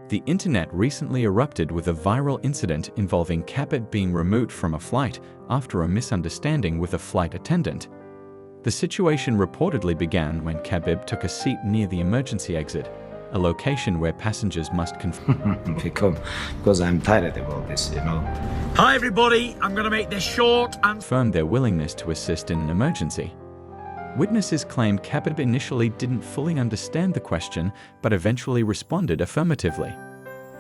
The internet recently erupted with a viral incident involving Khabib being removed from a flight after a misunderstanding with a flight attendant. The situation reportedly began when Khabib took a seat near the emergency exit, a location where passengers must because I'm tired about this, you know. Hi everybody, I'm gonna make this short and confirm their willingness to assist in an emergency. Witnesses claim Khabib initially didn't fully understand the question, but eventually responded affirmatively.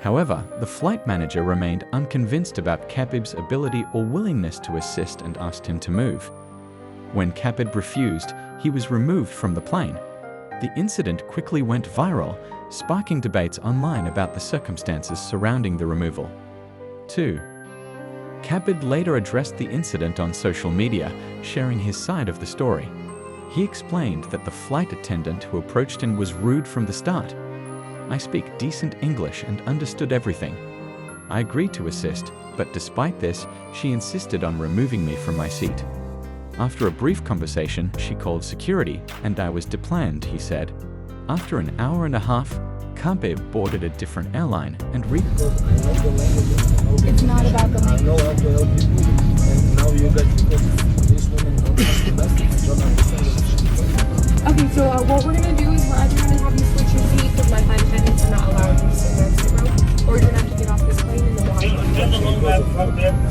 However, the flight manager remained unconvinced about Khabib's ability or willingness to assist and asked him to move. When Khabib refused, he was removed from the plane. The incident quickly went viral, sparking debates online about the circumstances surrounding the removal. 2. Khabib later addressed the incident on social media, sharing his side of the story. He explained that the flight attendant who approached him was rude from the start. "I speak decent English and understood everything. I agreed to assist, but despite this, she insisted on removing me from my seat. After a brief conversation, she called security and I was deplaned," he said. After an hour and a half, Khabib boarded a different airline and It's not about the language. I know how to help you, and now you got this woman don't understand. Okay, so what we're gonna do is we're either gonna have you switch your seat because my flight attendants are not allowed to sit next to row, or you're gonna have to get off this plane and then we'll have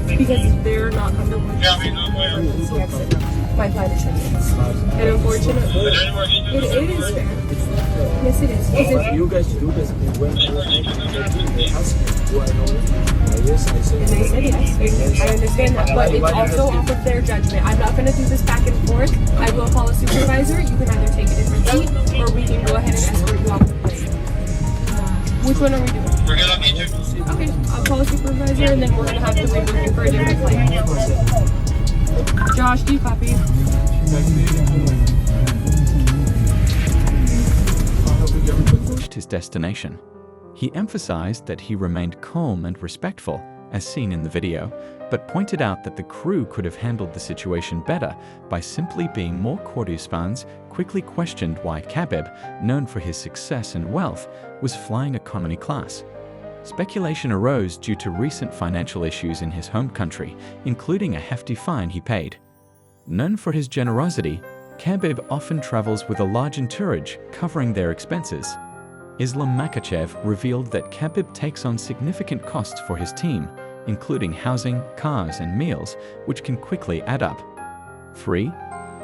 to because they're not comfortable with the exit row. My flight attendants. And unfortunately, it is fair. Yes, it is. You guys do this when they ask do I know? Yes, I say. And they said yes. I understand that, but it's also off of their judgment. I'm not going to do this back and forth. I will call a supervisor. You can either take a different seat, or we can go ahead and escort you off the plane. Which one are we doing? We're going to meet you. Okay, I'll call a supervisor, and then we're going to have to rebook you for a different flight. Josh, do you copy? Reached his destination. He emphasized that he remained calm and respectful, as seen in the video, but pointed out that the crew could have handled the situation better by simply being more courteous. Fans quickly questioned why Khabib, known for his success and wealth, was flying economy class. Speculation arose due to recent financial issues in his home country, including a hefty fine he paid. Known for his generosity, Khabib often travels with a large entourage covering their expenses. Islam Makhachev revealed that Khabib takes on significant costs for his team, including housing, cars, and meals, which can quickly add up. 3.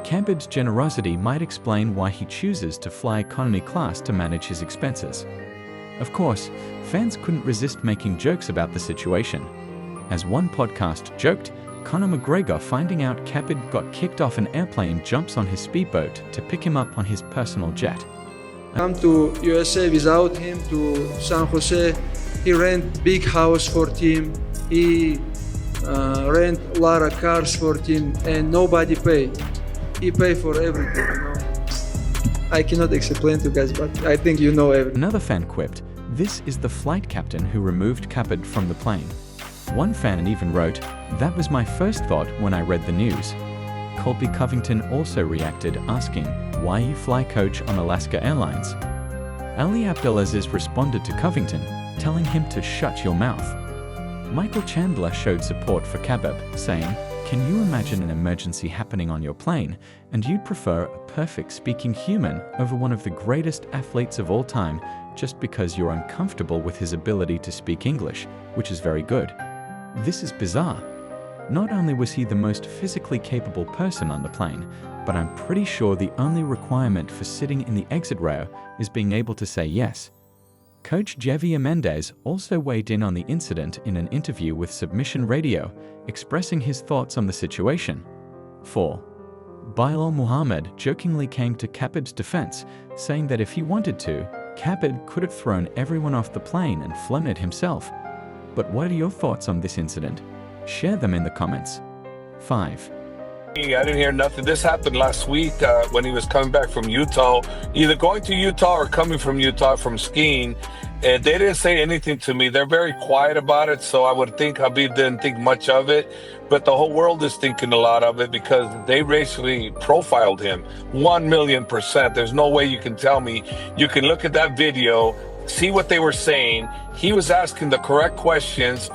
Khabib's generosity might explain why he chooses to fly economy class to manage his expenses. Of course, fans couldn't resist making jokes about the situation. As one podcast joked, Conor McGregor finding out Khabib got kicked off an airplane jumps on his speedboat to pick him up on his personal jet. Come to USA without him to San Jose. He rent big house for team. He rent a lot of cars for team, and nobody pay. He pay for everything. You know? I cannot explain to you guys, but I think you know everything. Another fan quipped, "This is the flight captain who removed Khabib from the plane." One fan even wrote, "That was my first thought when I read the news." Colby Covington also reacted, asking, "Why you fly coach on Alaska Airlines?" Ali Abdelaziz responded to Covington, telling him to shut your mouth. Michael Chandler showed support for Khabib, saying, "Can you imagine an emergency happening on your plane, and you'd prefer a perfect speaking human over one of the greatest athletes of all time just because you're uncomfortable with his ability to speak English, which is very good? This is bizarre. Not only was he the most physically capable person on the plane, but I'm pretty sure the only requirement for sitting in the exit row is being able to say yes." Coach Javier Mendez also weighed in on the incident in an interview with Submission Radio, expressing his thoughts on the situation. 4. Bilal Muhammad jokingly came to Khabib's defense, saying that if he wanted to, Khabib could have thrown everyone off the plane and flown it himself. But what are your thoughts on this incident? Share them in the comments. 5. I didn't hear nothing. This happened last week when he was coming back from Utah, either going to Utah or coming from Utah from skiing. And they didn't say anything to me. They're very quiet about it, so I would think Khabib didn't think much of it. But the whole world is thinking a lot of it because they racially profiled him 1,000,000%. There's no way you can tell me. You can look at that video, see what they were saying. He was asking the correct questions.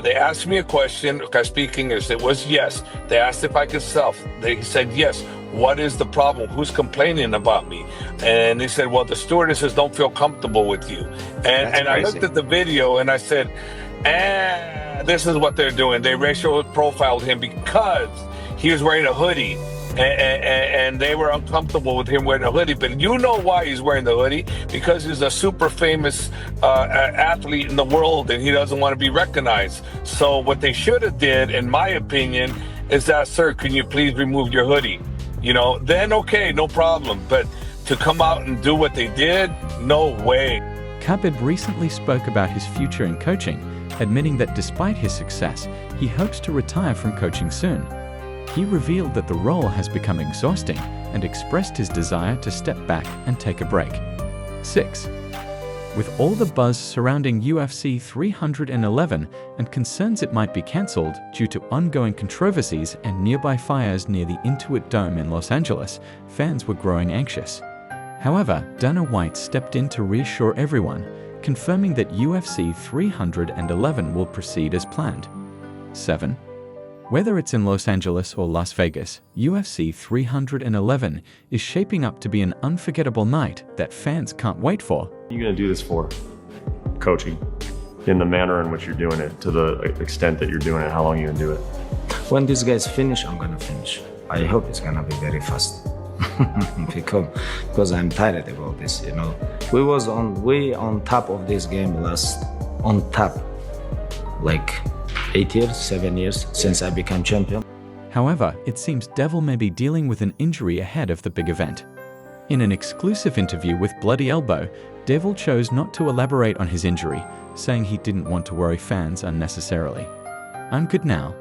They asked me a question. I speak English. It was yes. They asked if I could self. They said yes. What is the problem? Who's complaining about me? And they said, well, the stewardesses don't feel comfortable with you. And I looked at the video and I said, this is what they're doing. They racial profiled him because he was wearing a hoodie. And they were uncomfortable with him wearing a hoodie. But you know why he's wearing the hoodie? Because he's a super famous athlete in the world and he doesn't want to be recognized. So what they should have did, in my opinion, is that, sir, can you please remove your hoodie? You know, then okay, no problem. But to come out and do what they did, no way. Khabib recently spoke about his future in coaching, admitting that despite his success, he hopes to retire from coaching soon. He revealed that the role has become exhausting and expressed his desire to step back and take a break. 6. With all the buzz surrounding UFC 311 and concerns it might be cancelled due to ongoing controversies and nearby fires near the Intuit Dome in Los Angeles, fans were growing anxious. However, Dana White stepped in to reassure everyone, confirming that UFC 311 will proceed as planned. 7. Whether it's in Los Angeles or Las Vegas, UFC 311 is shaping up to be an unforgettable night that fans can't wait for. What are you going to do this for? Coaching. In the manner in which you're doing it, to the extent that you're doing it, how long are you going to do it? When these guys finish, I'm gonna finish. I hope it's gonna be very fast. because I'm tired about this, you know. We on top of this game on top, like 8 years, 7 years since I became champion. However, it seems Devil may be dealing with an injury ahead of the big event. In an exclusive interview with Bloody Elbow, Devil chose not to elaborate on his injury, saying he didn't want to worry fans unnecessarily. I'm good now.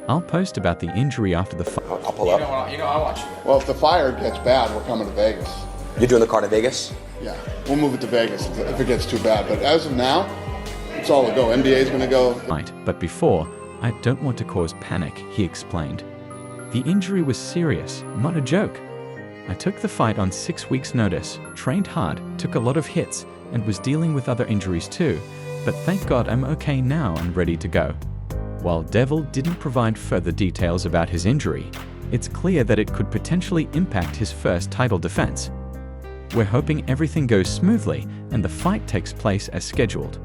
I'll post about the injury after the fight. I'll pull up. I watch you. Well, if the fire gets bad, we're coming to Vegas. You're doing the car to Vegas? Yeah, we'll move it to Vegas if it gets too bad. But as of now, it's all a go. NBA's going to go. But before, I don't want to cause panic, he explained. The injury was serious, not a joke. I took the fight on 6 weeks' notice, trained hard, took a lot of hits, and was dealing with other injuries too. But thank God I'm okay now and ready to go. While Devil didn't provide further details about his injury, it's clear that it could potentially impact his first title defense. We're hoping everything goes smoothly and the fight takes place as scheduled.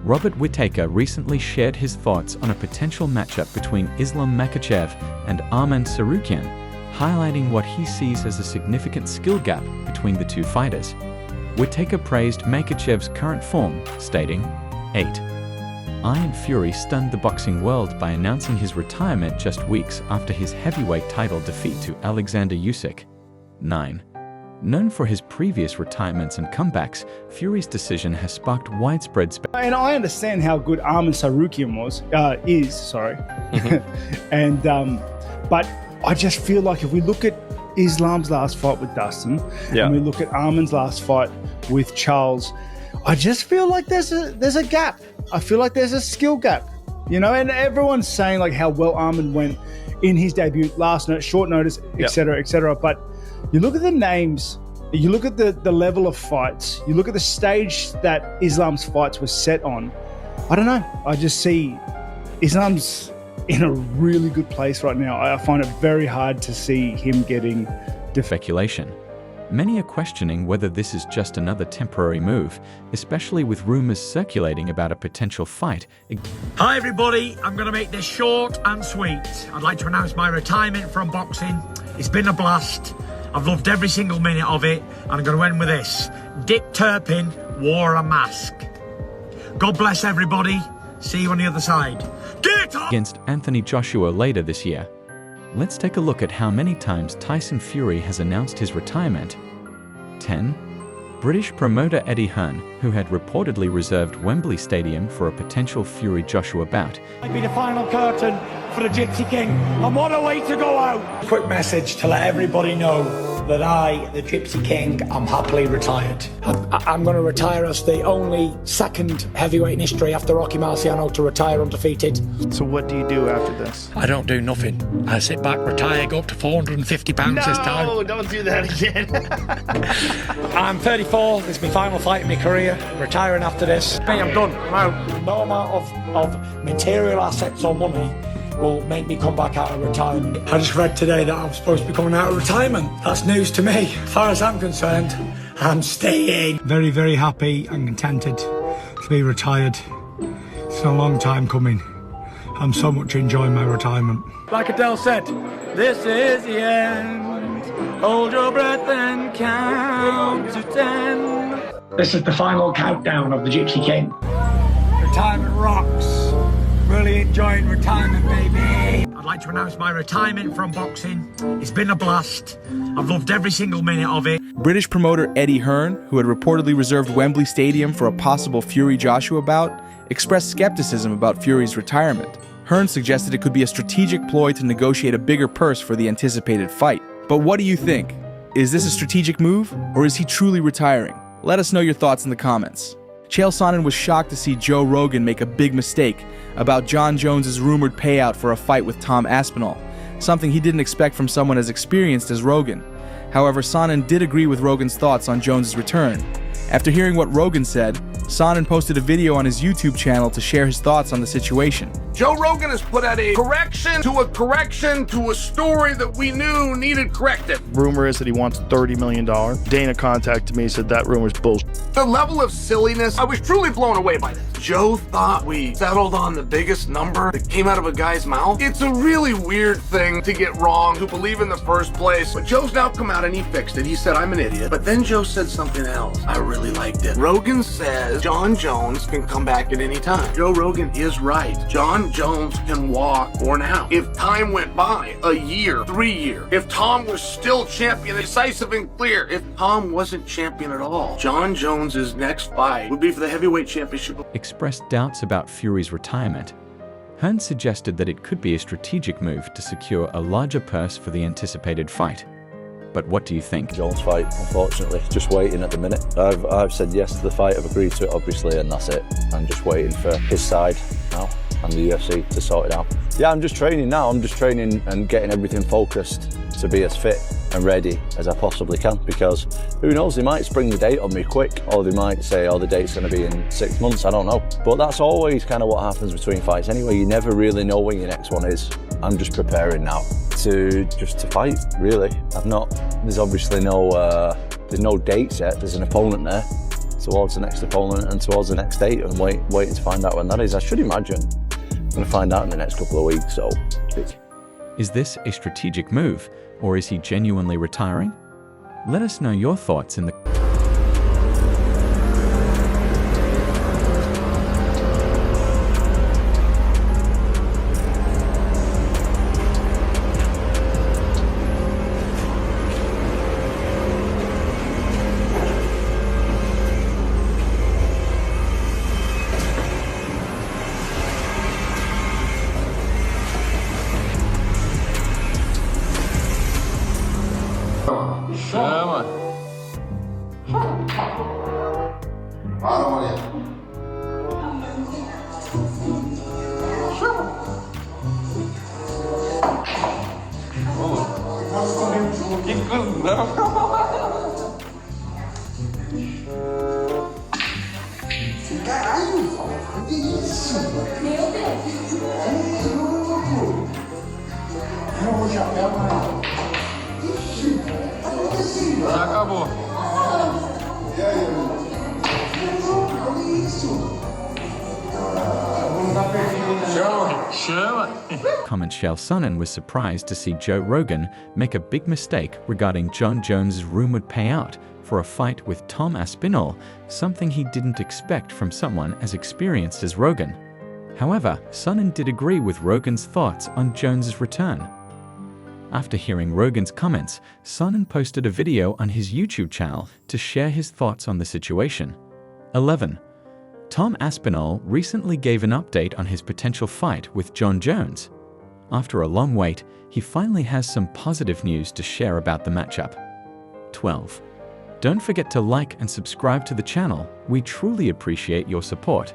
Robert Whittaker recently shared his thoughts on a potential matchup between Islam Makhachev and Arman Tsarukyan, highlighting what he sees as a significant skill gap between the two fighters. Whittaker praised Makhachev's current form, stating, 8. Iron Fury stunned the boxing world by announcing his retirement just weeks after his heavyweight title defeat to Alexander Usyk. 9. Known for his previous retirements and comebacks, Fury's decision has sparked widespread And I understand how good Arman Tsarukyan but I just feel like if we look at Islam's last fight with Dustin, and we look at Arman's last fight with Charles, I just feel like there's a gap. I feel like there's a skill gap, you know, and everyone's saying like how well Arman went in his debut, short notice, etc., etc. But you look at the names, you look at the level of fights, you look at the stage that Islam's fights were set on. I don't know. I just see Islam's in a really good place right now. I find it very hard to see him getting speculation. Many are questioning whether this is just another temporary move, especially with rumors circulating about a potential fight. Hi everybody, I'm going to make this short and sweet. I'd like to announce my retirement from boxing. It's been a blast. I've loved every single minute of it, and I'm going to end with this. Dick Turpin wore a mask. God bless everybody. See you on the other side. Get up! Against Anthony Joshua later this year. Let's take a look at how many times Tyson Fury has announced his retirement. 10. British promoter Eddie Hearn, who had reportedly reserved Wembley Stadium for a potential Fury-Joshua bout. Might be the final curtain for the Gypsy King, and what a way to go out! Quick message to let everybody know, that I, the Gypsy King, am happily retired. I'm going to retire as the only second heavyweight in history after Rocky Marciano to retire undefeated. So what do you do after this? I don't do nothing. I sit back, retire, go up to 450 pounds this time. No, don't do that again. I'm 34. This is my final fight in my career. Retiring after this. Me, I'm done. I'm out. No amount of material assets or money will make me come back out of retirement. I just read today that I'm supposed to be coming out of retirement. That's news to me. As far as I'm concerned, I'm staying. Very, very happy and contented to be retired. It's a long time coming. I'm so much enjoying my retirement. Like Adele said, this is the end. Hold your breath and count to 10. This is the final countdown of the Gypsy King. Retirement rocks. Really enjoying retirement, baby. I'd like to announce my retirement from boxing. It's been a blast. I've loved every single minute of it. British promoter Eddie Hearn, who had reportedly reserved Wembley Stadium for a possible Fury-Joshua bout, expressed skepticism about Fury's retirement. Hearn suggested it could be a strategic ploy to negotiate a bigger purse for the anticipated fight. But what do you think? Is this a strategic move, or is he truly retiring? Let us know your thoughts in the comments. Chael Sonnen was shocked to see Joe Rogan make a big mistake about Jon Jones' rumored payout for a fight with Tom Aspinall, something he didn't expect from someone as experienced as Rogan. However, Sonnen did agree with Rogan's thoughts on Jones' return. After hearing what Rogan said, Sonnen posted a video on his YouTube channel to share his thoughts on the situation. Joe Rogan has put out a correction to a story that we knew needed corrected. Rumor is that he wants $30 million. Dana contacted me and said that rumor's bullshit. The level of silliness, I was truly blown away by this. Joe thought we settled on the biggest number that came out of a guy's mouth. It's a really weird thing to get wrong, to believe in the first place. But Joe's now come out and he fixed it. He said, I'm an idiot. But then Joe said something else. I really liked it. Rogan says Jon Jones can come back at any time. Joe Rogan is right. Jon Jones can walk for now. If time went by, a year, 3 years, if Tom was still champion, decisive and clear, if Tom wasn't champion at all, Jon Jones' next fight would be for the heavyweight championship. Expressed doubts about Fury's retirement. Hearn suggested that it could be a strategic move to secure a larger purse for the anticipated fight. But what do you think? Jones fight, unfortunately, just waiting at the minute. I've said yes to the fight, I've agreed to it obviously, and that's it. I'm just waiting for his side now and the UFC to sort it out. Yeah, I'm just training now. I'm just training and getting everything focused to be as fit and ready as I possibly can, because who knows, they might spring the date on me quick, or they might say, oh, the date's going to be in 6 months, I don't know. But that's always kind of what happens between fights anyway. You never really know when your next one is. I'm just preparing now to fight, really. There's obviously there's no dates yet. There's an opponent there towards the next opponent and towards the next date, and waiting to find out when that is. I should imagine I'm going to find out in the next couple of weeks, so. Is this a strategic move, or is he genuinely retiring? Let us know your thoughts in the Comment Chael Sonnen was surprised to see Joe Rogan make a big mistake regarding Jon Jones' rumored payout for a fight with Tom Aspinall, something he didn't expect from someone as experienced as Rogan. However, Sonnen did agree with Rogan's thoughts on Jones' return. After hearing Rogan's comments, Sonnen posted a video on his YouTube channel to share his thoughts on the situation. 11. Tom Aspinall recently gave an update on his potential fight with Jon Jones. After a long wait, he finally has some positive news to share about the matchup. 12. Don't forget to like and subscribe to the channel. We truly appreciate your support.